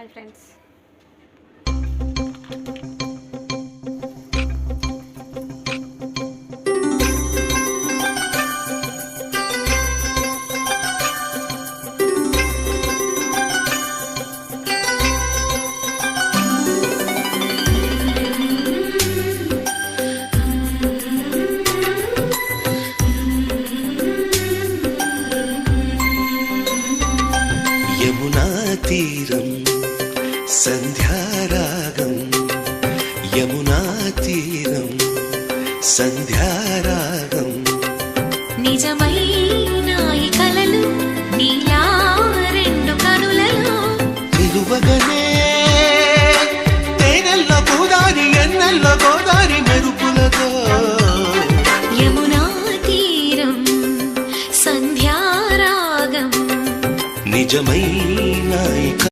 Hi friends. Yamuna తీరం సంధ్యారాగం, యమునా తీరం సంధ్యారాగం. నిజమైన ఈ కలలు నీలా రెండు కనులలో నిలువగనే తేనెల్లో గోదారి, ఎన్నెల్లో గోదారి మెరుపులతో. యమునా తీరం సంధ్యారాగం. నిజమైన